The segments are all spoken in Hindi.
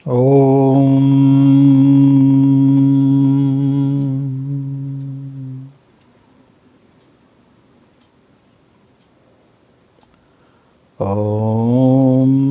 ओम। ओम।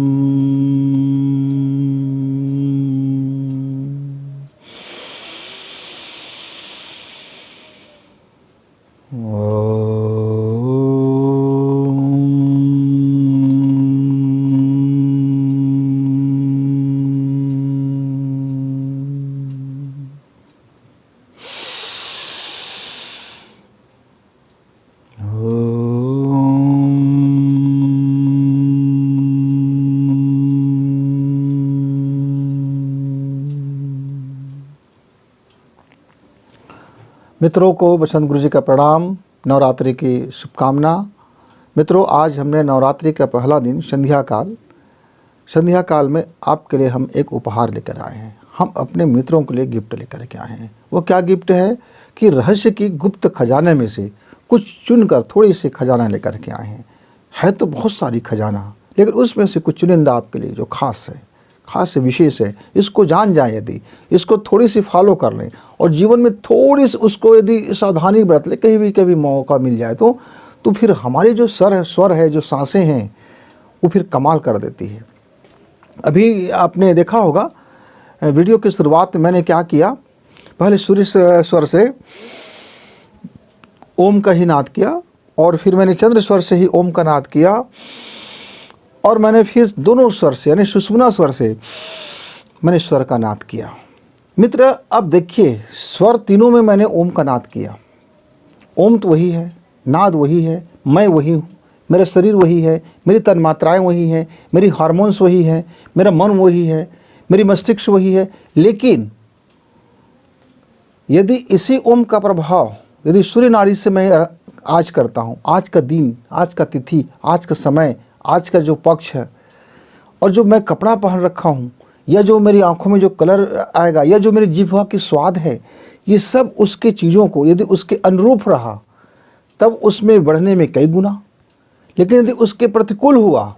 मित्रों को बसंत गुरु जी का प्रणाम, नवरात्रि की शुभकामना। मित्रों, आज हमने नवरात्रि का पहला दिन संध्या काल में आपके लिए हम एक उपहार लेकर आए हैं। हम अपने मित्रों के लिए गिफ्ट लेकर के आए हैं। वो क्या गिफ्ट है कि रहस्य की गुप्त खजाने में से कुछ चुनकर थोड़ी सी खजाना लेकर के आए हैं। है तो बहुत सारी खजाना, लेकिन उसमें से कुछ चुनिंदा आपके लिए जो खास है, विशेष है, इसको जान जाए, यदि इसको थोड़ी सी फॉलो कर लें और जीवन में थोड़ी सी उसको यदि सावधानी बरत ले, कहीं भी कभी मौका मिल जाए तो फिर हमारी जो स्वर है, जो सांसें हैं, वो फिर कमाल कर देती है। अभी आपने देखा होगा वीडियो की शुरुआत में मैंने क्या किया, पहले सूर्य स्वर से ओम का ही नाद किया और फिर मैंने चंद्र स्वर से ही ओम का नाद किया और मैंने फिर दोनों स्वर से यानी सुषुम्ना स्वर से मैंने स्वर का नाद किया। मित्र, अब देखिए, स्वर तीनों में मैंने ओम का नाद किया। ओम तो वही है, नाद वही है, मैं वही हूँ, मेरा शरीर वही है, मेरी तन्मात्राएं वही हैं, मेरी हार्मोन्स वही है, मेरा मन वही है, मेरी मस्तिष्क वही है। लेकिन यदि इसी ओम का प्रभाव यदि सूर्य नाड़ी से मैं आज करता हूँ, आज का दिन, आज का तिथि, आज का समय, आज का जो पक्ष है, और जो मैं कपड़ा पहन रखा हूँ, या जो मेरी आंखों में जो कलर आएगा, या जो मेरी जिह्वा की स्वाद है, ये सब उसके चीज़ों को यदि उसके अनुरूप रहा तब उसमें बढ़ने में कई गुना। लेकिन यदि उसके प्रतिकूल हुआ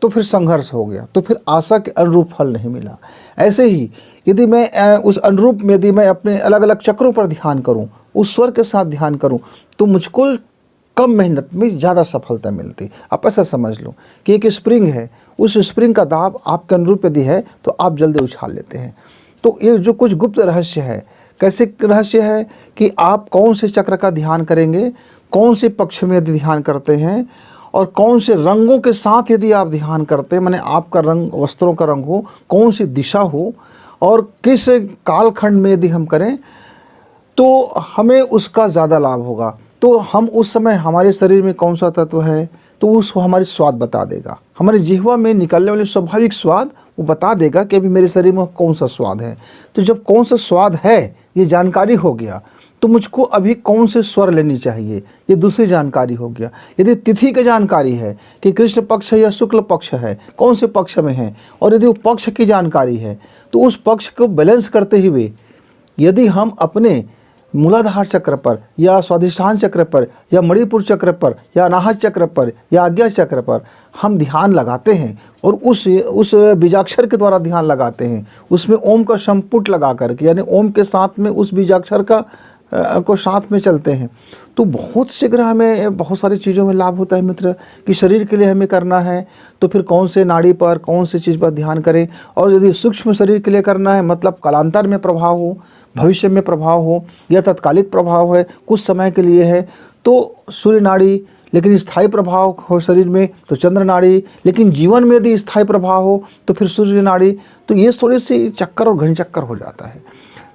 तो फिर संघर्ष हो गया, तो फिर आशा के अनुरूप फल नहीं मिला। ऐसे ही यदि मैं उस अनुरूप में यदि मैं अपने अलग अलग चक्रों पर ध्यान करूं, उस स्वर के साथ ध्यान करूं, तो मुझको कम मेहनत में ज़्यादा सफलता मिलती। आप ऐसा समझ लो कि एक स्प्रिंग है, उस स्प्रिंग का दाब आपके अनुरूप यदि है तो आप जल्दी उछाल लेते हैं। तो ये जो कुछ गुप्त रहस्य है, कैसे रहस्य है कि आप कौन से चक्र का ध्यान करेंगे, कौन से पक्ष में यदि ध्यान करते हैं और कौन से रंगों के साथ यदि आप ध्यान करते हैं, माने आपका रंग वस्त्रों का रंग हो, कौन सी दिशा हो और किस कालखंड में यदि हम करें तो हमें उसका ज़्यादा लाभ होगा। तो हम उस समय हमारे शरीर में कौन सा तत्व है तो उसको हमारी स्वाद बता देगा, हमारे जिह्वा में निकलने वाले स्वाभाविक स्वाद वो बता देगा कि अभी मेरे शरीर में कौन सा स्वाद है। तो जब कौन सा स्वाद है ये जानकारी हो गया तो मुझको अभी कौन से स्वर लेनी चाहिए, ये दूसरी जानकारी हो गया। यदि तिथि की जानकारी है कि कृष्ण पक्ष है या शुक्ल पक्ष है, कौन से पक्ष में है, और यदि वो पक्ष की जानकारी है तो उस पक्ष को बैलेंस करते हुए यदि हम अपने मूलाधार चक्र पर या स्वाधिष्ठान चक्र पर या मणिपुर चक्र पर या अनाहत चक्र पर या आज्ञा चक्र पर हम ध्यान लगाते हैं और उस बीजाक्षर के द्वारा ध्यान लगाते हैं, उसमें ओम का संपुट लगा करके यानी ओम के साथ में उस बीजाक्षर का को साथ में चलते हैं, तो बहुत शीघ्र हमें बहुत सारी चीज़ों में लाभ होता है। मित्र, कि शरीर के लिए हमें करना है तो फिर कौन से नाड़ी पर कौन सी चीज़ पर ध्यान करें, और यदि सूक्ष्म शरीर के लिए करना है मतलब कालांतर में प्रभाव हो, भविष्य में प्रभाव हो या तत्कालिक प्रभाव है, कुछ समय के लिए है तो सूर्य नाड़ी, लेकिन स्थायी प्रभाव हो शरीर में तो चंद्र नाड़ी, लेकिन जीवन में यदि स्थायी प्रभाव हो तो फिर सूर्य नाड़ी। तो ये थोड़ी सी चक्कर और घन चक्कर हो जाता है।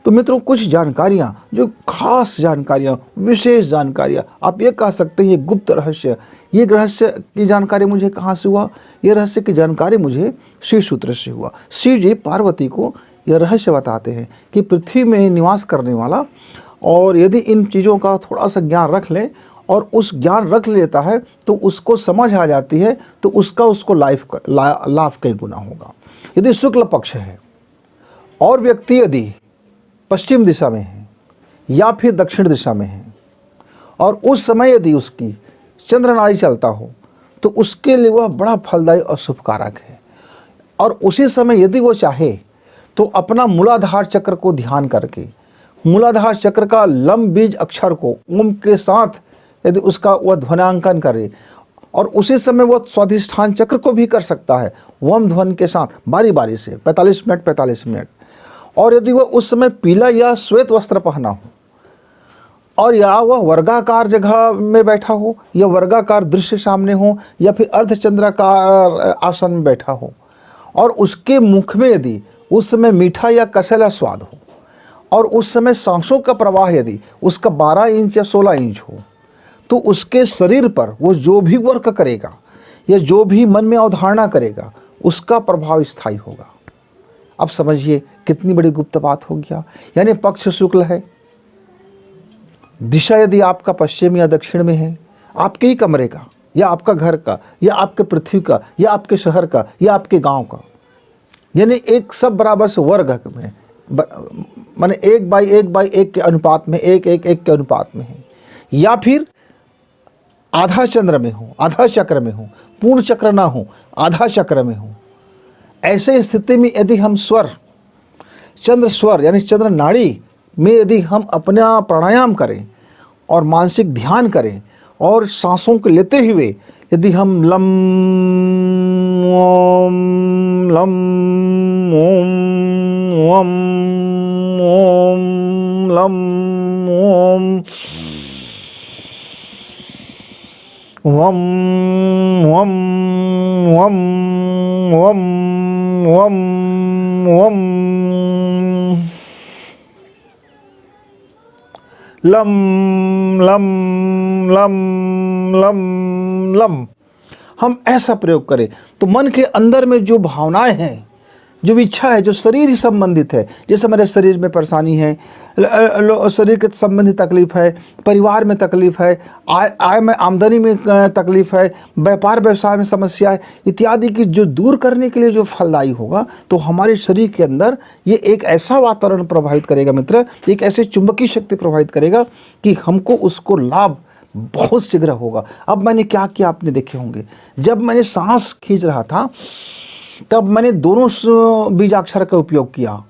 तो मित्रों, कुछ जानकारियाँ, जो खास जानकारियाँ, विशेष जानकारियाँ, आप ये कह सकते हैं ये गुप्त रहस्य। ये रहस्य की जानकारी मुझे कहाँ से हुआ? ये रहस्य की जानकारी मुझे शिव सूत्र से हुआ। शिव जी पार्वती को यह रहस्य बताते हैं कि पृथ्वी में निवास करने वाला, और यदि इन चीज़ों का थोड़ा सा ज्ञान रख ले और उस ज्ञान रख लेता है तो उसको समझ आ जाती है, तो उसको लाभ कई गुना होगा। यदि शुक्ल पक्ष है और व्यक्ति यदि पश्चिम दिशा में है या फिर दक्षिण दिशा में है और उस समय यदि उसकी चंद्र नाड़ी चलता हो तो उसके लिए वह बड़ा फलदायी और शुभकारक है। और उसी समय यदि वो चाहे तो अपना मूलाधार चक्र को ध्यान करके मूलाधार चक्र का लम बीज अक्षर को ओम के साथ यदि उसका वह ध्वन्यांकन करे, और उसी समय वह स्वाधिष्ठान चक्र को भी कर सकता है वम ध्वन के साथ बारी बारी से 45 मिनट 45 मिनट। और यदि वह उस समय पीला या श्वेत वस्त्र पहना हो, और या वह वर्गाकार जगह में बैठा हो, या वर्गाकार दृश्य सामने हो, या फिर अर्धचंद्राकार आसन में बैठा हो, और उसके मुख में यदि उस समय मीठा या कसैला स्वाद हो, और उस समय सांसों का प्रवाह यदि उसका 12 इंच या 16 इंच हो, तो उसके शरीर पर वो जो भी वर्क करेगा या जो भी मन में अवधारणा करेगा उसका प्रभाव स्थायी होगा। अब समझिए कितनी बड़ी गुप्त बात हो गया। यानी पक्ष शुक्ल है, दिशा यदि आपका पश्चिम या दक्षिण में है, आपके ही कमरे का या आपका घर का या आपके पृथ्वी का या आपके शहर का या आपके गांव का, यानी एक सब बराबर से वर्ग में, माने 1/1/1 के अनुपात में, 1/1/1 के अनुपात में है, या फिर आधा चंद्र में हो, आधा चक्र में हो, पूर्ण चक्र ना हो, आधा चक्र में हो, ऐसे स्थिति में यदि हम स्वर, चंद्र स्वर यानी चंद्र नाड़ी में यदि हम अपना प्राणायाम करें और मानसिक ध्यान करें और सांसों को लेते हुए यदि हम लम ओम लम ओम ओम ओम लम ओम वम वम वम वम वम वम lump lump lump lump lump, हम ऐसा प्रयोग करें तो मन के अंदर में जो भावनाएं हैं, जो इच्छा है, जो शरीर ही संबंधित है, जैसे मेरे शरीर में परेशानी है, शरीर के संबंधित तकलीफ है, परिवार में तकलीफ है, आय में आमदनी में तकलीफ है, व्यापार व्यवसाय में समस्या है इत्यादि की जो दूर करने के लिए जो फलदायी होगा, तो हमारे शरीर के अंदर ये एक ऐसा वातावरण प्रभावित करेगा मित्र, एक ऐसे चुंबकीय शक्ति प्रभावित करेगा कि हमको उसको लाभ बहुत शीघ्र होगा। अब मैंने क्या किया आपने देखे होंगे, जब मैंने सांस खींच रहा था तब मैंने दोनों बीजाक्षर का उपयोग किया,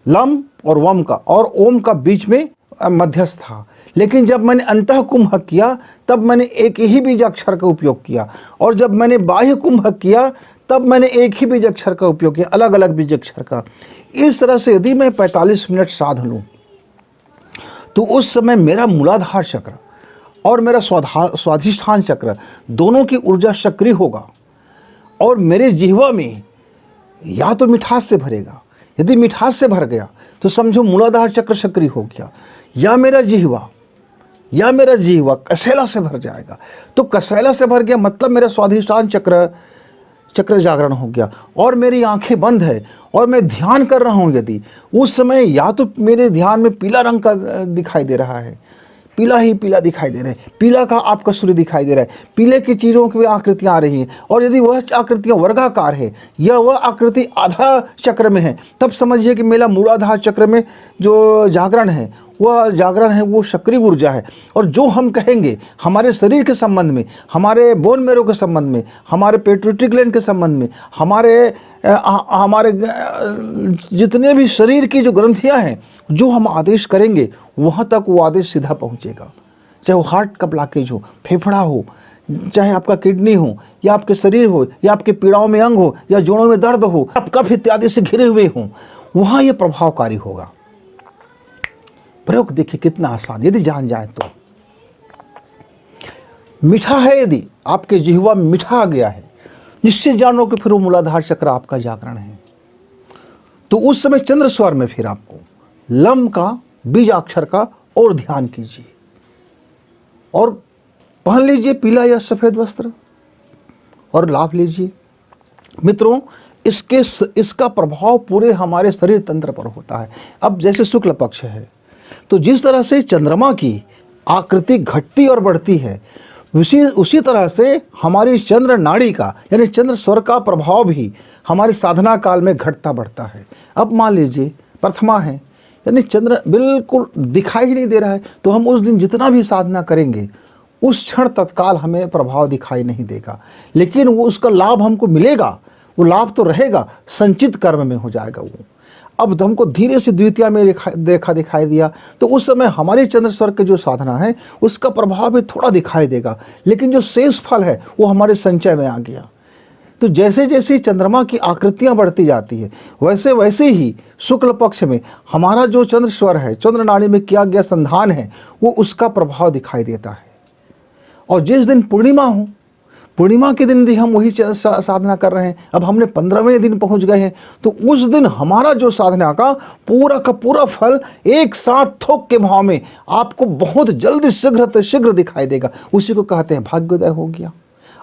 लम और वम का, और ओम का बीच में मध्यस्थ था। लेकिन जब मैंने अंतः कुंभक किया तब मैंने एक ही बीजाक्षर का उपयोग किया, और जब मैंने बाह्य कुंभक किया तब मैंने एक ही बीजाक्षर का उपयोग किया, अलग अलग बीजाक्षर का। इस तरह से यदि मैं 45 मिनट साध लूँ तो उस समय मेरा मूलाधार चक्र और मेरा स्वाधिष्ठान चक्र दोनों की ऊर्जा सक्रिय होगा, और मेरे जिह्वा में या तो मिठास से भरेगा, यदि मिठास से भर गया तो समझो मूलाधार चक्र सक्रिय हो गया, या मेरा जिह्वा कसैला से भर जाएगा। तो कसैला से भर गया मतलब मेरा स्वाधिष्ठान चक्र जागरण हो गया, और मेरी आंखें बंद है और मैं ध्यान कर रहा हूँ, यदि उस समय या तो मेरे ध्यान में पीला रंग का दिखाई दे रहा है, पीला ही पीला दिखाई दे रहा है, पीला का आपका सूर्य दिखाई दे रहा है, पीले की चीज़ों की आकृतियाँ आ रही हैं, और यदि वह आकृतियाँ वर्गाकार है या वह आकृति आधा चक्र में है, तब समझिए कि मेरा मूलाधार चक्र में जो जागरण है वो सक्रिय ऊर्जा है। और जो हम कहेंगे हमारे शरीर के संबंध में, हमारे बोन मेरो के संबंध में, हमारे पेट्यूटरी ग्लैंड के संबंध में, हमारे जितने भी शरीर की जो ग्रंथियां हैं, जो हम आदेश करेंगे वहाँ तक वो आदेश सीधा पहुँचेगा। चाहे वो हार्ट का ब्लॉकेज हो, फेफड़ा हो, चाहे आपका किडनी हो, या आपके शरीर हो, या आपके पीड़ाओं में अंग हो, या जोड़ों में दर्द हो, आप कफ इत्यादि से घिरे हुए हों, वहाँ ये प्रभावकारी होगा। प्रयोग देखिए कितना आसान, यदि जान जाए तो। मीठा है, यदि आपके जिह्वा में मीठा आ गया है, निश्चित जानो कि फिर वो मूलाधार चक्र आपका जागरण है। तो उस समय चंद्र स्वर में फिर आपको लम का बीजाक्षर का और ध्यान कीजिए, और पहन लीजिए पीला या सफ़ेद वस्त्र और लाभ लीजिए। मित्रों, इसका प्रभाव पूरे हमारे शरीर तंत्र पर होता है। अब जैसे शुक्ल पक्ष है तो जिस तरह से चंद्रमा की आकृति घटती और बढ़ती है, उसी तरह से हमारी चंद्र नाड़ी का यानी चंद्र स्वर का प्रभाव भी हमारे साधना काल में घटता बढ़ता है। अब मान लीजिए प्रथमा है, यानी चंद्र बिल्कुल दिखाई ही नहीं दे रहा है, तो हम उस दिन जितना भी साधना करेंगे उस क्षण तत्काल हमें प्रभाव दिखाई नहीं देगा, लेकिन वो उसका लाभ हमको मिलेगा। वो लाभ तो रहेगा, संचित कर्म में हो जाएगा वो। अब हमको धीरे से द्वितीया में दिखाई दिया, तो उस समय हमारे चंद्र स्वर के जो साधना है उसका प्रभाव भी थोड़ा दिखाई देगा, लेकिन जो शेष फल है वो हमारे संचय में आ गया। तो जैसे जैसे चंद्रमा की आकृतियां बढ़ती जाती है वैसे वैसे ही शुक्ल पक्ष में हमारा जो चंद्र स्वर है, चंद्र नाड़ी में किया गया संधान है, वो उसका प्रभाव दिखाई देता है। और जिस दिन पूर्णिमा हो, पूर्णिमा के दिन भी हम वही साधना कर रहे हैं, अब हमने 15वें दिन पहुंच गए हैं, तो उस दिन हमारा जो साधना का पूरा फल एक साथ थोक के भाव में आपको बहुत जल्दी शीघ्र दिखाई देगा। उसी को कहते हैं भाग्योदय हो गया।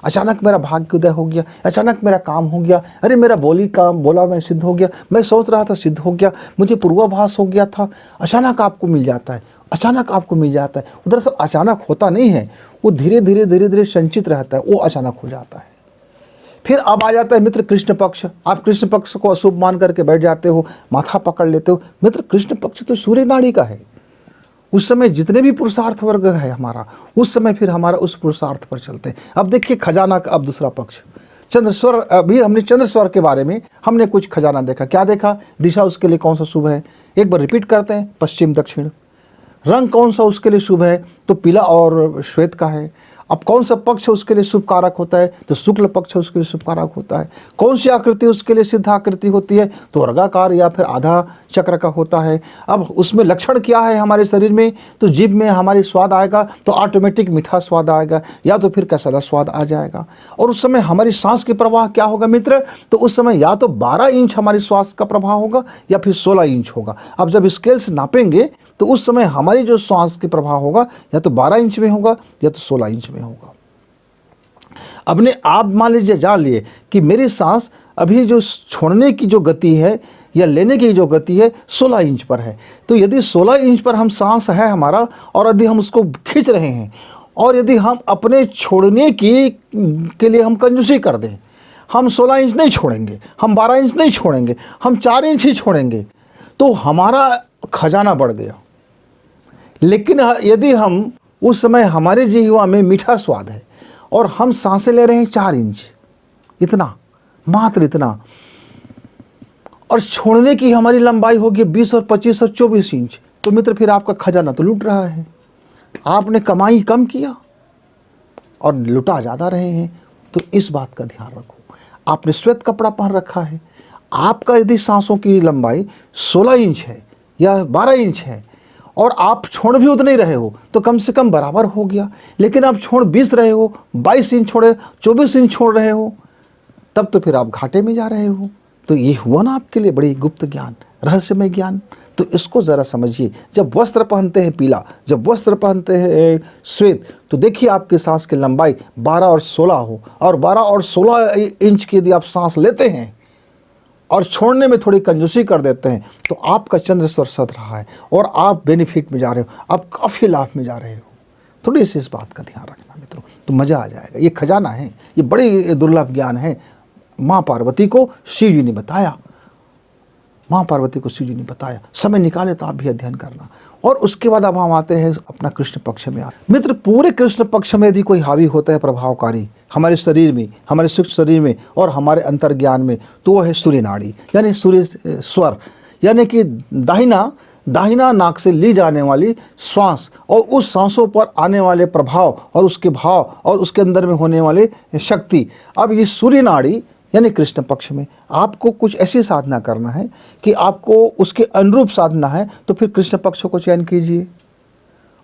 अचानक मेरा भाग्योदय हो गया, अचानक मेरा काम हो गया, अरे मेरा बोला मैं सिद्ध हो गया, मैं सोच रहा था सिद्ध हो गया, मुझे पूर्वाभास हो गया था। अचानक आपको मिल जाता है, अचानक आपको मिल जाता है। दरअसल अचानक होता नहीं है, वो धीरे धीरे संचित रहता है, वो अचानक हो जाता है। फिर अब आ जाता है मित्र कृष्ण पक्ष। आप कृष्ण पक्ष को अशुभ मान करके बैठ जाते हो, माथा पकड़ लेते हो। मित्र कृष्ण पक्ष तो सूर्य नाड़ी का है। उस समय जितने भी पुरुषार्थ वर्ग है हमारा, उस समय फिर हमारा उस पुरुषार्थ पर चलते हैं। अब देखिए खजाना का अब दूसरा पक्ष, चंद्रस्वर। अभी हमने चंद्रस्वर के बारे में हमने कुछ खजाना देखा। क्या देखा? दिशा उसके लिए कौन सा शुभ है, एक बार रिपीट करते हैं, पश्चिम दक्षिण। रंग कौन सा उसके लिए शुभ है, तो पीला और श्वेत का है। अब कौन सा पक्ष उसके लिए शुभ कारक होता है, तो शुक्ल पक्ष उसके लिए शुभ कारक होता है। कौन सी आकृति उसके लिए सिद्ध आकृति होती है, तो वर्गाकार या फिर आधा चक्र का होता है। अब उसमें लक्षण क्या है हमारे शरीर में, तो जीभ में हमारी स्वाद आएगा तो ऑटोमेटिक मीठा स्वाद आएगा, या तो फिर कसला स्वाद आ जाएगा। और उस समय हमारी सांस की प्रवाह क्या होगा मित्र, तो उस समय या तो 12 इंच हमारी श्वास का प्रभाव होगा या फिर 16 इंच होगा। अब जब स्केल से नापेंगे तो उस समय हमारी जो श्वास की प्रभाव होगा या तो 12 इंच में होगा या तो 16 इंच में होगा। अपने आप मान लीजिए, जान लिए कि मेरी सांस अभी जो छोड़ने की जो गति है या लेने की जो गति है 16 इंच पर है। तो यदि 16 इंच पर हम सांस है हमारा, और यदि हम उसको खींच रहे हैं, और यदि हम अपने छोड़ने के लिए हम कंजूसी कर दें, हम 16 इंच नहीं छोड़ेंगे, हम 12 इंच नहीं छोड़ेंगे, हम 4 इंच ही छोड़ेंगे, तो हमारा खजाना बढ़ गया। लेकिन यदि हम उस समय हमारे जीवा में मीठा स्वाद है और हम सांसें ले रहे हैं 4 इंच, इतना, मात्र इतना, और छोड़ने की हमारी लंबाई होगी 20 और 25 और 24 इंच, तो मित्र फिर आपका खजाना तो लूट रहा है। आपने कमाई कम किया और लुटा ज़्यादा रहे हैं। तो इस बात का ध्यान रखो। आपने श्वेत कपड़ा पहन रखा है, आपका यदि सांसों की लंबाई 16 इंच है या 12 इंच है और आप छोड़ भी उतने ही रहे हो, तो कम से कम बराबर हो गया। लेकिन आप छोड़ 20 रहे हो, 22 इंच छोड़े, 24 इंच छोड़ रहे हो, तब तो फिर आप घाटे में जा रहे हो। तो ये हुआ ना आपके लिए बड़ी गुप्त ज्ञान, रहस्यमय ज्ञान। तो इसको ज़रा समझिए। जब वस्त्र पहनते हैं पीला, जब वस्त्र पहनते हैं श्वेत, तो देखिए आपके सांस की लंबाई 12 और 16 हो, और 12 और 16 इंच की यदि आप सांस लेते हैं और छोड़ने में थोड़ी कंजूसी कर देते हैं, तो आपका चंद्र स्वर सद रहा है और आप बेनिफिट में जा रहे हो, आप काफ़ी लाभ में जा रहे हो। थोड़ी सी इस बात का ध्यान रखना मित्रों, तो मज़ा आ जाएगा। ये खजाना है, ये बड़ी दुर्लभ ज्ञान है। माँ पार्वती को शिव जी ने बताया, माँ पार्वती को शिव जी ने बताया। समय निकाले तो आप भी अध्ययन करना। और उसके बाद अब हम आते हैं अपना कृष्ण पक्ष में। मित्र पूरे कृष्ण पक्ष में यदि कोई हावी होता है प्रभावकारी हमारे शरीर में, हमारे सूक्ष्म शरीर में और हमारे अंतर्ज्ञान में, तो वह है सूर्य नाड़ी, यानी सूर्य स्वर, यानी कि दाहिना नाक से ली जाने वाली श्वास और उस सांसों पर आने वाले प्रभाव और उसके भाव और उसके अंदर में होने वाले शक्ति। अब ये सूर्य नाड़ी यानी कृष्ण पक्ष में आपको कुछ ऐसी साधना करना है कि आपको उसके अनुरूप साधना है, तो फिर कृष्ण पक्ष को चयन कीजिए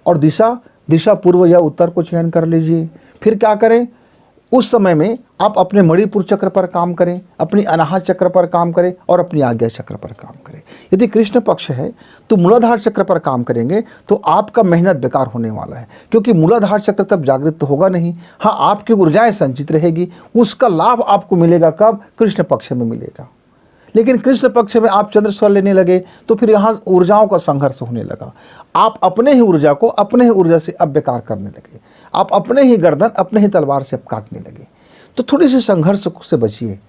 और दिशा पूर्व या उत्तर को चयन कर लीजिए। फिर क्या करें, उस समय में आप अपने मणिपुर चक्र पर काम करें, अपनी अनाहत चक्र पर काम करें और अपनी आज्ञा चक्र पर काम करें। यदि कृष्ण पक्ष है तो मूलाधार चक्र पर काम करेंगे तो आपका मेहनत बेकार होने वाला है, क्योंकि मूलाधार चक्र तब जागृत तो होगा नहीं। हाँ, आपकी ऊर्जाएं संचित रहेगी, उसका लाभ आपको मिलेगा कब? कृष्ण पक्ष में मिलेगा। लेकिन कृष्ण पक्ष में आप चंद्र स्वर लेने लगे तो फिर यहाँ ऊर्जाओं का संघर्ष होने लगा। आप अपने ही ऊर्जा को अपने ही ऊर्जा से अब बेकार करने लगे, आप अपने ही गर्दन अपने ही तलवार से अब काटने लगे। तो थोड़ी सी संघर्ष से बचिए।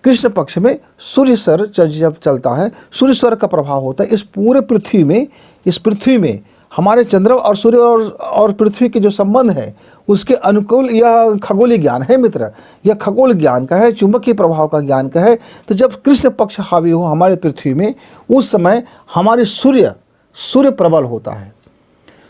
कृष्ण पक्ष में सूर्य स्वर जब चलता है, सूर्य स्वर का प्रभाव होता है इस पूरे पृथ्वी में, इस पृथ्वी में हमारे चंद्र और सूर्य और पृथ्वी के जो संबंध है उसके अनुकूल यह खगोलीय ज्ञान है मित्र, यह खगोल ज्ञान का है, चुंबकीय प्रभाव का ज्ञान का है। तो जब कृष्ण पक्ष हावी हो हमारे पृथ्वी में, उस समय हमारे सूर्य प्रबल होता है,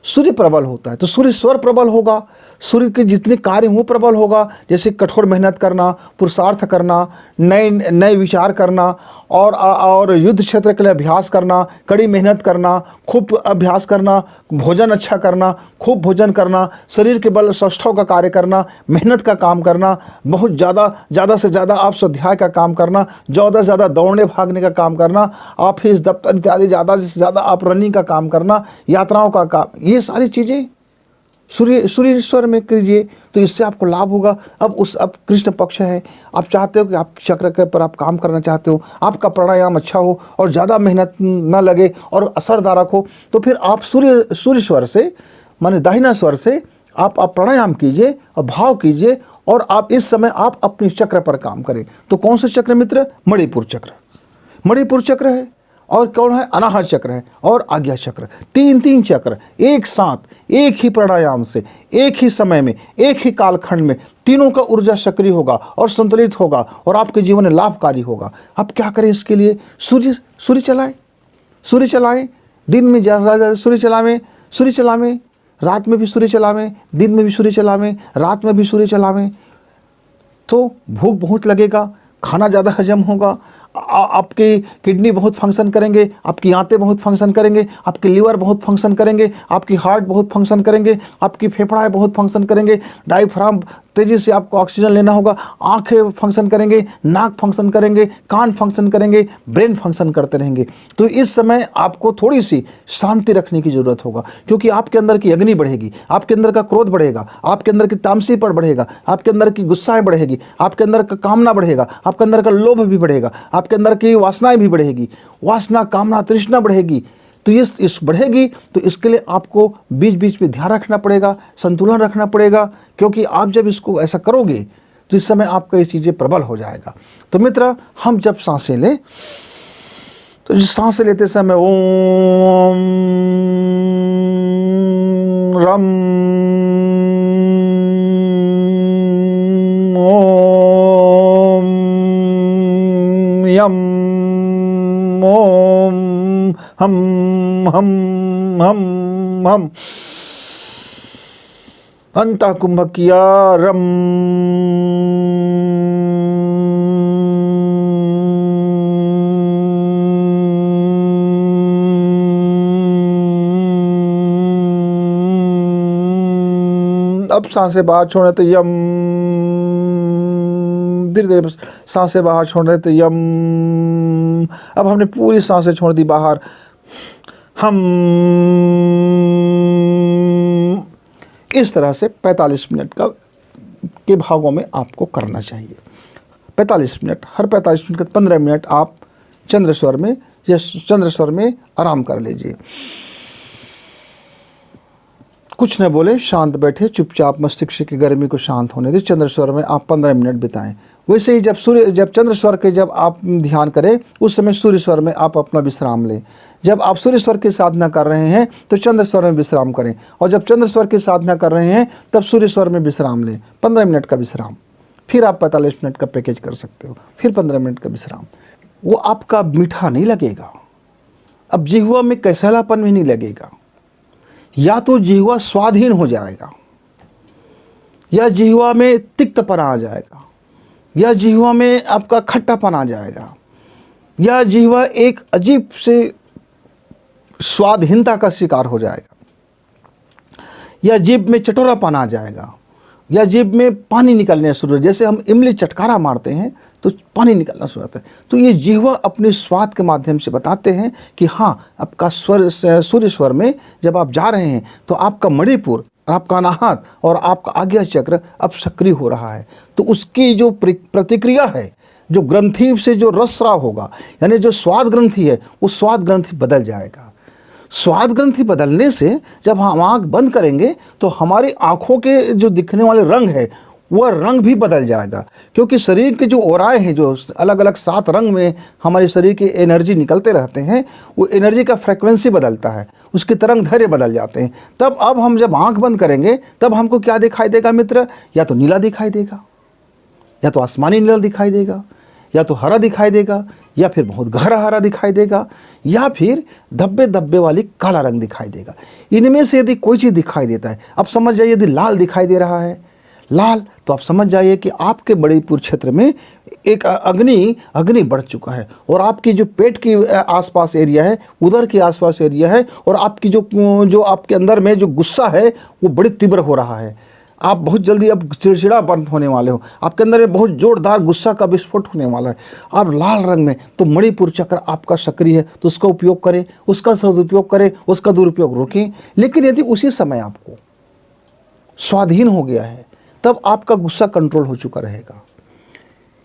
सूर्य प्रबल होता है। तो सूर्य स्वर प्रबल होगा, सूर्य के जितने कार्य वो प्रबल होगा, जैसे कठोर मेहनत करना, पुरुषार्थ करना, नए नए विचार करना, और युद्ध क्षेत्र के लिए अभ्यास करना, कड़ी मेहनत करना, खूब अभ्यास करना, भोजन अच्छा करना, खूब भोजन करना, शरीर के बल सौष्ठव का कार्य करना, मेहनत का काम करना, बहुत ज़्यादा से ज़्यादा आप स्वाध्याय का काम करना, ज़्यादा से ज़्यादा दौड़ने भागने का काम करना, ऑफिस दफ्तर इत्यादि ज़्यादा से ज़्यादा आप रनिंग का काम करना, यात्राओं का काम, ये सारी चीज़ें सूर्य स्वर में कीजिए तो इससे आपको लाभ होगा। अब कृष्ण पक्ष है, आप चाहते हो कि आप चक्र के पर आप काम करना चाहते हो, आपका प्राणायाम अच्छा हो और ज़्यादा मेहनत ना लगे और असरदारक हो, तो फिर आप सूर्य स्वर से माने दाहिना स्वर से आप प्राणायाम कीजिए और भाव कीजिए, और आप इस समय आप अपने चक्र पर काम करें। तो कौन से चक्र मित्र? मणिपुर चक्र है, और कौन है? अनाहत चक्र है और आज्ञा चक्र। तीन चक्र एक साथ एक ही प्राणायाम से, एक ही समय में, एक ही कालखंड में तीनों का ऊर्जा सक्रिय होगा और संतुलित होगा और आपके जीवन में लाभकारी होगा। अब क्या करें इसके लिए? सूर्य चलाएं, दिन में ज़्यादा सूर्य चलावें, रात में भी सूर्य चलावें, दिन में भी सूर्य चलावें, रात में भी सूर्य चलावें। तो भूख बहुत लगेगा, खाना ज़्यादा हजम होगा, आपकी किडनी बहुत फंक्शन करेंगे, आपकी आंतें बहुत फंक्शन करेंगे, आपके लीवर बहुत फंक्शन करेंगे, आपकी हार्ट बहुत फंक्शन करेंगे, आपकी फेफड़ाएँ बहुत फंक्शन करेंगे, डायफ्राम तेज़ी से आपको ऑक्सीजन लेना होगा, आंखें फंक्शन करेंगे, नाक फंक्शन करेंगे, कान फंक्शन करेंगे, ब्रेन फंक्शन करते रहेंगे। तो इस समय आपको थोड़ी सी शांति रखने की ज़रूरत होगा, क्योंकि आपके अंदर की अग्नि बढ़ेगी, आपके अंदर का क्रोध बढ़ेगा, आपके अंदर की तामसीपन बढ़ेगा, आपके अंदर की गुस्साएँ बढ़ेगी, आपके अंदर का कामना बढ़ेगा, आपके अंदर का लोभ भी बढ़ेगा, आपके अंदर की वासनाएँ भी बढ़ेगी, वासना कामना तृष्णा बढ़ेगी। तो इस बढ़ेगी, तो इसके लिए आपको बीच बीच में ध्यान रखना पड़ेगा, संतुलन रखना पड़ेगा, क्योंकि आप जब इसको ऐसा करोगे तो इस समय आपका ये चीज़ें प्रबल हो जाएगा। तो मित्र, हम जब सांसें लें तो जिस सांसें लेते समय ओम रम ओम यम ओम हम अंतः कुंभकिया रम अब सांसें बाहर छोड़े तो यम, धीरे धीरे सांसें बाहर छोड़ रहे तो यम। अब हमने पूरी सांसें छोड़ दी बाहर, हम। इस तरह से 45 मिनट के भागों में आपको करना चाहिए। 45 मिनट, हर 45 मिनट के 15 मिनट आप चंद्र स्वर में आराम कर लीजिए। कुछ न बोले, शांत बैठे, चुपचाप मस्तिष्क की गर्मी को शांत होने दें। चंद्र स्वर में आप 15 मिनट बिताएं। वैसे ही जब चंद्र स्वर के जब आप ध्यान करें, उस समय सूर्य स्वर में आप अपना विश्राम लें। जब आप सूर्य स्वर की साधना कर रहे हैं तो चंद्र स्वर में विश्राम करें, और जब चंद्र स्वर की साधना कर रहे हैं तब सूर्य स्वर में विश्राम लें। 15 मिनट का विश्राम, फिर आप 45 मिनट का पैकेज कर सकते हो, फिर 15 मिनट का विश्राम। वो आपका मीठा नहीं लगेगा, अब जिह्वा में कसैलापन भी नहीं लगेगा, या तो जिह्वा स्वाधीन हो जाएगा, या जिह्वा में तिक्तपन आ जाएगा, या जिह्वा में आपका खट्टापन आ जाएगा, या जिह्वा एक अजीब से स्वाधीनता का शिकार हो जाएगा, या जीभ में चटोरापन आ जाएगा, या जीभ में पानी निकलने शुरू, जैसे हम इमली चटकारा मारते हैं तो पानी निकलना शुरू होता है। तो ये जिह्वा अपने स्वाद के माध्यम से बताते हैं कि हाँ, आपका सूर्य स्वर में जब आप जा रहे हैं तो आपका मणिपुर, आपका अनाहत और आपका आज्ञा चक्र अब सक्रिय हो रहा है। तो उसकी जो प्रतिक्रिया है, जो ग्रंथि से जो रसस्राव होगा, यानी जो स्वाद ग्रंथि है, वो स्वाद ग्रंथि बदल जाएगा। स्वाद ग्रंथि बदलने से जब हम आँख बंद करेंगे तो हमारी आँखों के जो दिखने वाले रंग है वह रंग भी बदल जाएगा, क्योंकि शरीर के जो ओराएँ हैं, जो अलग अलग 7 रंग में हमारे शरीर की एनर्जी निकलते रहते हैं, वो एनर्जी का फ्रिक्वेंसी बदलता है, उसके तरंग धैर्य बदल जाते हैं। तब अब हम जब आंख बंद करेंगे तब हमको क्या दिखाई देगा मित्र? या तो नीला दिखाई देगा, या तो आसमानी नीला दिखाई देगा, या तो हरा दिखाई देगा, या फिर बहुत गहरा हरा दिखाई देगा, या फिर धब्बे धब्बे वाली काला रंग दिखाई देगा। इनमें से यदि कोई चीज़ दिखाई देता है, अब समझ जाइए यदि लाल दिखाई दे रहा है, लाल, तो आप समझ जाइए कि आपके मणिपुर क्षेत्र में एक अग्नि बढ़ चुका है, और आपकी जो पेट की आसपास एरिया है, उधर के आसपास एरिया है, और आपकी जो आपके अंदर में जो गुस्सा है वो बड़ी तीव्र हो रहा है। आप बहुत जल्दी अब चिड़चिड़ापन होने वाले हो, आपके अंदर में बहुत जोरदार गुस्सा का विस्फोट होने वाला है। अब लाल रंग में तो मणिपुर चक्र आपका सक्रिय है, तो उसका उपयोग करें, उसका सदुपयोग करें, उसका दुरुपयोग रोकें। लेकिन यदि उसी समय आपको स्वाधीन हो गया है, तब आपका गुस्सा कंट्रोल हो चुका रहेगा,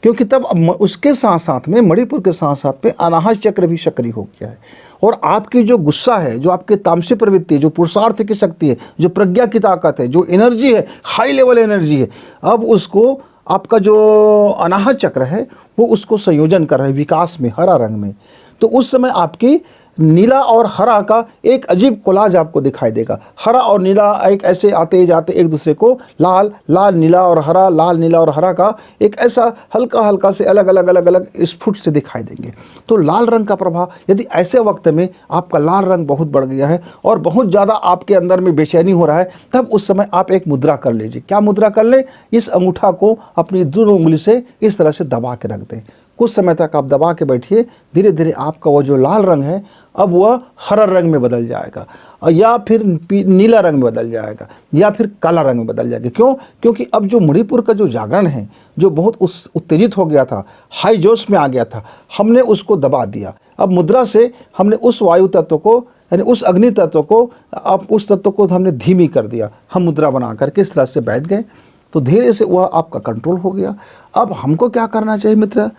क्योंकि तब उसके साथ साथ में मणिपुर के साथ साथ में अनाहत चक्र भी सक्रिय हो गया है। और आपकी जो गुस्सा है, जो आपके तामसिक प्रवृत्ति है, जो पुरुषार्थ की शक्ति है, जो प्रज्ञा की ताकत है, जो एनर्जी है, हाई लेवल एनर्जी है, अब उसको आपका जो अनाहत चक्र है वो उसको संयोजन कर रहा है विकास में, हरा रंग में। तो उस समय आपकी नीला और हरा का एक अजीब कोलाज आपको दिखाई देगा। हरा और नीला एक ऐसे आते जाते एक दूसरे को लाल लाल नीला और हरा, लाल नीला और हरा का एक ऐसा हल्का हल्का से अलग अलग स्फुट से दिखाई देंगे। तो लाल रंग का प्रभाव, यदि ऐसे वक्त में आपका लाल रंग बहुत बढ़ गया है और बहुत ज़्यादा आपके अंदर में बेचैनी हो रहा है, तब उस समय आप एक मुद्रा कर लीजिए। क्या मुद्रा कर लें? इस अंगूठा को अपनी दोनों उंगली से इस तरह से दबा के रख दें। कुछ समय तक आप दबा के बैठिए, धीरे धीरे आपका वो जो लाल रंग है अब वह हरा रंग में बदल जाएगा, या फिर नीला रंग में बदल जाएगा, या फिर काला रंग में बदल जाएगा। क्यों? क्योंकि अब जो मणिपुर का जो जागरण है, जो बहुत उत्तेजित हो गया था, हाई जोश में आ गया था, हमने उसको दबा दिया। अब मुद्रा से हमने उस वायु तत्व को, यानी उस अग्नि तत्व को, अब उस तत्व को हमने धीमी कर दिया। हम मुद्रा बना करके इस तरह से बैठ गए, तो धीरे से वह आपका कंट्रोल हो गया। अब हमको क्या करना चाहिए मित्र?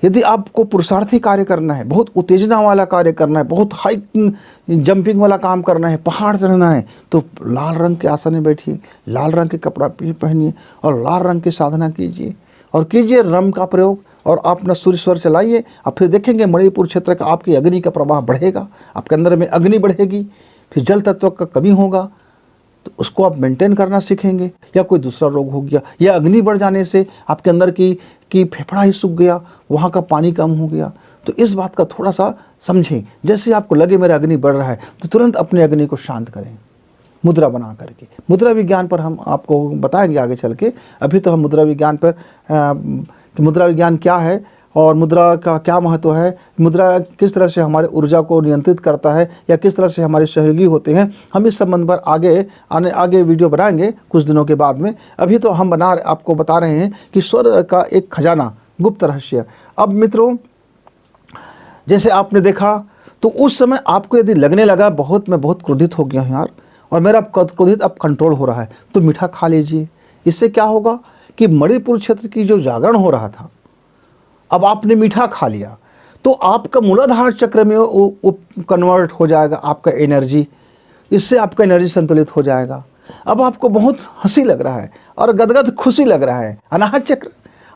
यदि आपको पुरुषार्थी कार्य करना है, बहुत उत्तेजना वाला कार्य करना है, बहुत हाई जंपिंग वाला काम करना है, पहाड़ चढ़ना है, तो लाल रंग के आसन में बैठिए, लाल रंग के कपड़ा पहनिए और लाल रंग की साधना कीजिए, और कीजिए रम का प्रयोग, और आप अपना सूर्य स्वर चलाइए। अब फिर देखेंगे मणिपुर क्षेत्र का आपकी अग्नि का प्रवाह बढ़ेगा, आपके अंदर में अग्नि बढ़ेगी। फिर जल तत्व का कमी होगा तो उसको आप मेंटेन करना सीखेंगे, या कोई दूसरा रोग हो गया, या अग्नि बढ़ जाने से आपके अंदर की फेफड़ा ही सूख गया, वहाँ का पानी कम हो गया। तो इस बात का थोड़ा सा समझें। जैसे आपको लगे मेरा अग्नि बढ़ रहा है, तो तुरंत अपने अग्नि को शांत करें मुद्रा बना करके। मुद्रा विज्ञान पर हम आपको बताएंगे आगे चल के। अभी तो हम मुद्रा विज्ञान पर कि मुद्रा विज्ञान क्या है और मुद्रा का क्या महत्व है, मुद्रा किस तरह से हमारे ऊर्जा को नियंत्रित करता है, या किस तरह से हमारे सहयोगी होते हैं, हम इस संबंध पर आगे वीडियो बनाएंगे कुछ दिनों के बाद में। अभी तो हम आपको बता रहे हैं कि स्वर का एक खजाना, गुप्त रहस्य। अब मित्रों, जैसे आपने देखा, तो उस समय आपको यदि लगने लगा मैं बहुत क्रोधित हो गया हूँ यार, और मेरा क्रोधित अब कंट्रोल हो रहा है, तो मीठा खा लीजिए। इससे क्या होगा कि मणिपुर क्षेत्र की जो जागरण हो रहा था, अब आपने मीठा खा लिया, तो आपका मूलाधार चक्र में वो कन्वर्ट हो जाएगा आपका एनर्जी। इससे आपका एनर्जी संतुलित हो जाएगा। अब आपको बहुत हंसी लग रहा है और गदगद खुशी लग रहा है।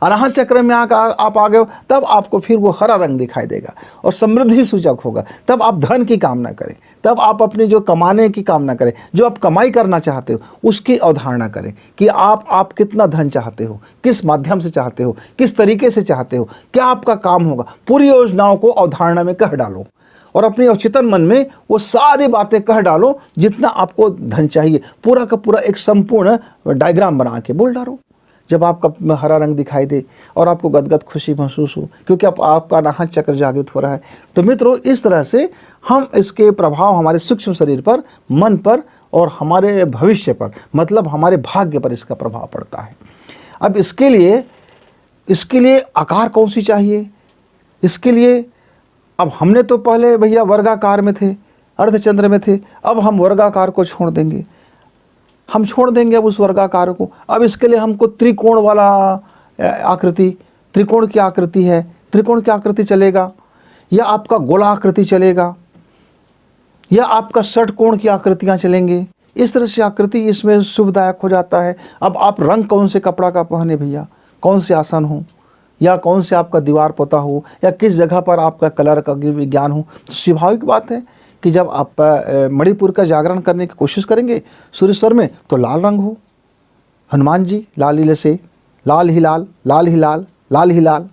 अनाहत चक्र में आप आ गए हो, तब आपको फिर वो हरा रंग दिखाई देगा और समृद्धि सूचक होगा। तब आप धन की कामना करें, तब आप अपनी जो कमाने की कामना करें, जो आप कमाई करना चाहते हो उसकी अवधारणा करें कि आप कितना धन चाहते हो, किस माध्यम से चाहते हो, किस तरीके से चाहते हो, क्या आपका काम होगा। पूरी योजनाओं को अवधारणा में कह डालो और अपने अवचेतन मन में वो सारी बातें कह डालो, जितना आपको धन चाहिए पूरा का पूरा एक संपूर्ण डायग्राम बना के बोल डालो। जब आपका हरा रंग दिखाई दे और आपको गदगद खुशी महसूस हो, क्योंकि आपका अनाहत चक्र जागृत हो रहा है। तो मित्रों, इस तरह से हम इसके प्रभाव हमारे सूक्ष्म शरीर पर, मन पर और हमारे भविष्य पर, मतलब हमारे भाग्य पर इसका प्रभाव पड़ता है। अब इसके लिए आकार कौन सी चाहिए? इसके लिए अब हमने तो पहले भैया वर्गाकार में थे, अर्धचंद्र में थे, अब हम वर्गाकार को छोड़ देंगे। अब उस वर्गाकार को। अब इसके लिए हमको त्रिकोण वाला आकृति, त्रिकोण की आकृति है, त्रिकोण की आकृति चलेगा, या आपका गोला आकृति चलेगा, या आपका षटकोण की आकृतियां चलेंगे। इस तरह से आकृति इसमें सुखदायक हो जाता है। अब आप रंग कौन से कपड़ा का पहने भैया, कौन से आसन हो, या कौन से आपका दीवार पोता हो, या किस जगह पर आपका कलर का विज्ञान हो, तो स्वाभाविक बात है कि जब आप मणिपुर का जागरण करने की कोशिश करेंगे सूर्यस्वर में तो लाल रंग हो। हनुमान जी लाल लीले से, लाल ही लाल, लाल ही लाल, लाल ही लाल।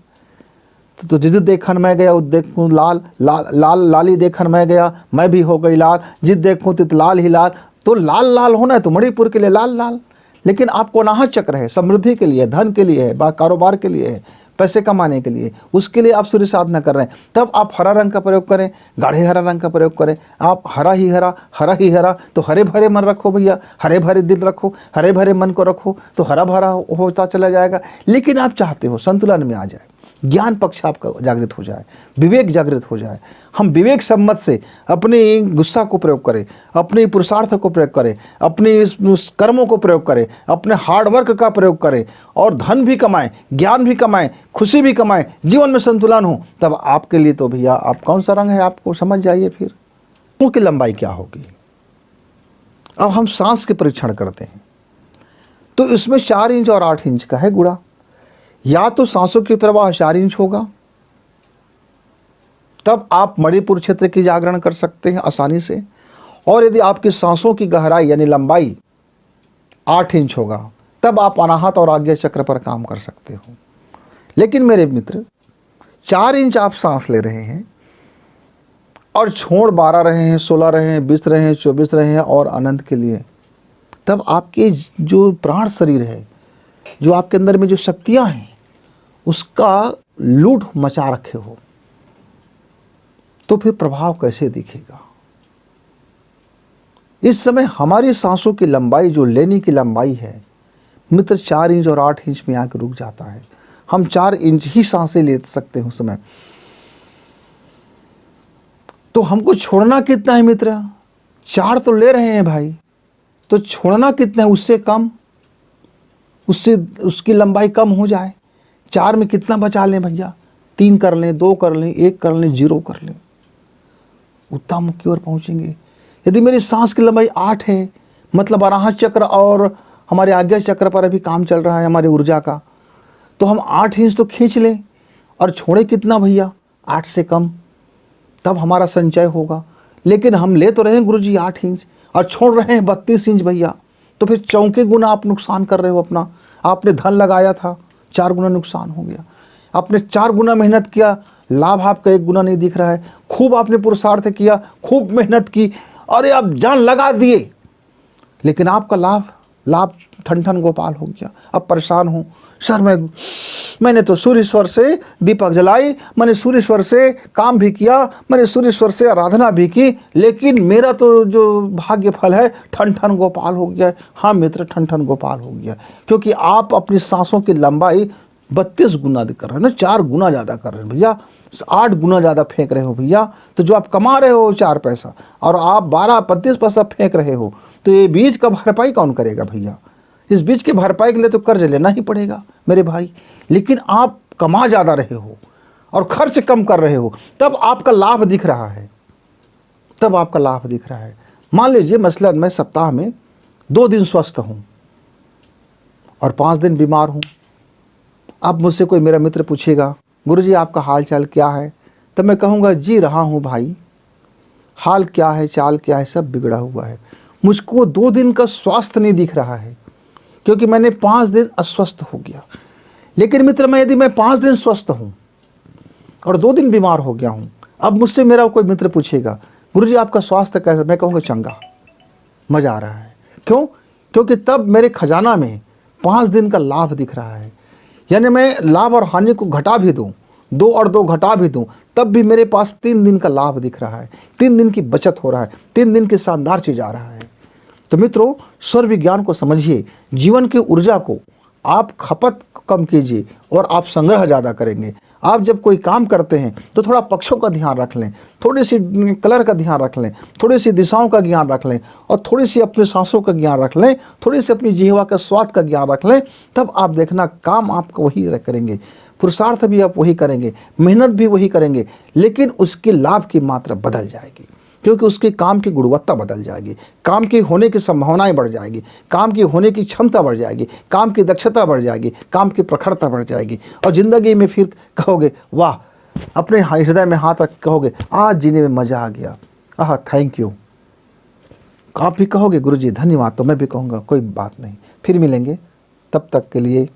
तो जिद देखन मैं गया उद देखूँ लाल, लाल लाल लाली देखन मैं गया मैं भी हो गई लाल, जिद देखूँ तित लाल ही लाल। तो लाल लाल होना है तो मणिपुर के लिए लाल लाल। लेकिन आपको अनाहत चक्र है, समृद्धि के लिए, धन के लिए है, कारोबार के लिए है, पैसे कमाने के लिए, उसके लिए आप सूर्य साधना कर रहे हैं, तब आप हरा रंग का प्रयोग करें, गाढ़े हरा रंग का प्रयोग करें। आप हरा ही हरा, हरा ही हरा, तो हरे भरे मन रखो भैया, हरे भरे दिल रखो, हरे भरे मन को रखो, तो हरा भरा होता चला जाएगा। लेकिन आप चाहते हो संतुलन में आ जाए, ज्ञान पक्ष आपका जागृत हो जाए, विवेक जागृत हो जाए। हम विवेक सम्मत से अपने गुस्सा को प्रयोग करें, अपने पुरुषार्थ को प्रयोग करें, अपने कर्मों को प्रयोग करें, अपने हार्डवर्क का प्रयोग करें और धन भी कमाएं, ज्ञान भी कमाएं, खुशी भी कमाएं, जीवन में संतुलन हो। तब आपके लिए तो भैया आप कौन सा रंग है आपको समझ जाइए। फिर मुंह की लंबाई क्या होगी। अब हम सांस के परीक्षण करते हैं तो इसमें 4 इंच और 8 इंच का है गुणा। या तो सांसों की प्रवाह 4 इंच होगा, तब आप मणिपुर क्षेत्र की जागरण कर सकते हैं आसानी से। और यदि आपकी सांसों की गहराई यानी लंबाई 8 इंच होगा, तब आप अनाहत और आज्ञा चक्र पर काम कर सकते हो। लेकिन मेरे मित्र 4 इंच आप सांस ले रहे हैं और छोड़ 12 रहे हैं, 16 रहे हैं, 20 रहे हैं, 24 रहे हैं और अनंत के लिए, तब आपके जो प्राण शरीर है, जो आपके अंदर में जो शक्तियां हैं, उसका लूट मचा रखे हो, तो फिर प्रभाव कैसे दिखेगा। इस समय हमारी सांसों की लंबाई जो लेने की लंबाई है मित्र 4 इंच और 8 इंच में आकर रुक जाता है। हम 4 इंच ही सांसें ले सकते हैं उस समय। तो हमको छोड़ना कितना है मित्र, 4 तो ले रहे हैं भाई, तो छोड़ना कितना है उससे कम, उससे उसकी लंबाई कम हो जाए। 4 में कितना बचा लें भैया, 3 कर लें, 2 कर लें, 1 कर लें, 0 कर लें, उत्तम की ओर पहुंचेंगे। यदि मेरी सांस की लंबाई 8 है, मतलब अनाहत चक्र और हमारे आज्ञा चक्र पर अभी काम चल रहा है हमारी ऊर्जा का, तो हम 8 इंच तो खींच लें और छोड़े कितना भैया, 8 से कम, तब हमारा संचय होगा। लेकिन हम ले तो रहे हैं गुरुजी 8 इंच और छोड़ रहे हैं 32 इंच भैया, तो फिर 4 गुना आप नुकसान कर रहे हो अपना। आपने धन लगाया था, 4 गुना नुकसान हो गया। आपने 4 गुना मेहनत किया, लाभ आपका 1 गुना नहीं दिख रहा है। खूब आपने पुरुषार्थ किया, खूब मेहनत की, अरे आप जान लगा दिए, लेकिन आपका लाभ ठन ठन गोपाल हो गया। अब परेशान हूँ सर, मैंने तो सूर्येश्वर से दीपक जलाई, मैंने सूर्येश्वर से काम भी किया, मैंने सूर्येश्वर से आराधना भी की, लेकिन मेरा तो जो भाग्य फल है ठन ठन गोपाल हो गया। हाँ मित्र, ठन ठन गोपाल हो गया, क्योंकि आप अपनी सांसों की लंबाई 32 गुना कर रहे हो ना, 4 गुना ज़्यादा कर रहे हो भैया, 8 गुना ज़्यादा फेंक रहे हो भैया। तो जो आप कमा रहे हो 4 पैसा और आप 32 पैसा फेंक रहे हो, तो ये बीज का भरपाई कौन करेगा भैया। इस बीज की भरपाई के लिए तो कर्ज लेना ही पड़ेगा मेरे भाई। लेकिन आप कमा ज़्यादा रहे हो और खर्च कम कर रहे हो, तब आपका लाभ दिख रहा है, तब आपका लाभ दिख रहा है। मान लीजिए मसलन मैं सप्ताह में 2 दिन स्वस्थ हूँ और 5 दिन बीमार हूँ। अब मुझसे कोई मेरा मित्र पूछेगा, गुरुजी आपका हाल चाल क्या है, तब मैं कहूँगा जी रहा हूँ भाई, हाल क्या है, चाल क्या है, सब बिगड़ा हुआ है। मुझको 2 दिन का स्वास्थ्य नहीं दिख रहा है, क्योंकि मैंने 5 दिन अस्वस्थ हो गया। लेकिन मित्र यदि मैं 5 दिन स्वस्थ हूँ और 2 दिन बीमार हो गया हूँ, अब मुझसे मेरा कोई मित्र पूछेगा, गुरुजी आपका स्वास्थ्य कैसा, मैं कहूँगा चंगा, मज़ा आ रहा है। क्यों? क्योंकि तब मेरे खजाना में 5 दिन का लाभ दिख रहा है। यानी मैं लाभ और हानि को घटा भी दूँ, 2 और 2 घटा भी दूँ, तब भी मेरे पास 3 दिन का लाभ दिख रहा है, 3 दिन की बचत हो रहा है, 3 दिन की शानदार चीज़ आ रहा है। तो मित्रों, स्वर विज्ञान को समझिए, जीवन की ऊर्जा को आप खपत कम कीजिए और आप संग्रह ज़्यादा करेंगे। आप जब कोई काम करते हैं तो थोड़ा पक्षों का ध्यान रख लें, थोड़ी सी कलर का ध्यान रख लें, थोड़ी सी दिशाओं का ज्ञान रख लें और थोड़ी सी अपनी सांसों का ज्ञान रख लें, थोड़ी सी अपनी जिह्वा का स्वाद का ज्ञान रख लें, तब आप देखना काम आप वही करेंगे, पुरुषार्थ भी आप वही करेंगे, मेहनत भी वही करेंगे, लेकिन उसकी लाभ की मात्रा बदल जाएगी। क्योंकि उसके काम की गुणवत्ता बदल जाएगी, काम की होने की संभावनाएं बढ़ जाएगी, काम की होने की क्षमता बढ़ जाएगी, काम की दक्षता बढ़ जाएगी, काम की प्रखरता बढ़ जाएगी। और ज़िंदगी में फिर कहोगे वाह, अपने हृदय में हाथ रख कहोगे आज जीने में मज़ा आ गया, आह थैंक यू। आप भी कहोगे गुरुजी धन्यवाद, तो मैं भी कहूँगा कोई बात नहीं, फिर मिलेंगे, तब तक के लिए